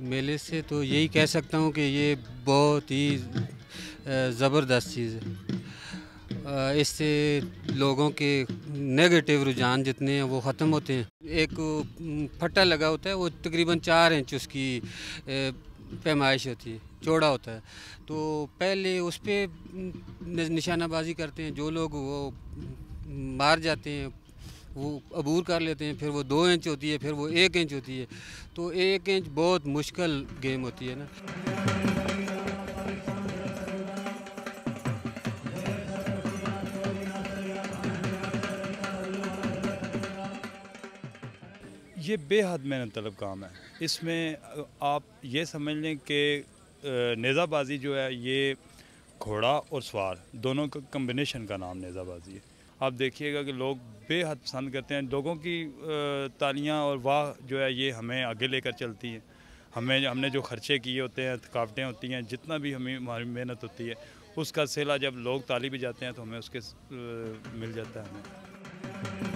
मेले से तो यही कह सकता हूँ कि ये बहुत ही ज़बरदस्त चीज़ है। इससे लोगों के नेगेटिव रुझान जितने हैं वो ख़त्म होते हैं। एक फट्टा लगा होता है, वो तकरीबन 4 इंच उसकी पैमाइश होती है, चौड़ा होता है। तो पहले उस पे निशानाबाजी करते हैं जो लोग, वो मार जाते हैं, वो अबूर कर लेते हैं। फिर वो 2 इंच होती है, फिर वो 1 इंच होती है। तो 1 इंच बहुत मुश्किल गेम होती है ना। ये बेहद मेहनत तलब काम है। इसमें आप ये समझ लें कि नेज़ाबाजी जो है ये घोड़ा और सवार दोनों का कम्बिनेशन का नाम नेज़ाबाजी है। आप देखिएगा कि लोग बेहद पसंद करते हैं। लोगों की तालियां और वाह जो है ये हमें आगे लेकर चलती हैं। हमने जो खर्चे किए होते हैं, थकावटें होती हैं, जितना भी हमें हमारी मेहनत होती है, उसका सिला जब लोग ताली बजाते हैं तो हमें उसके मिल जाता है हमें।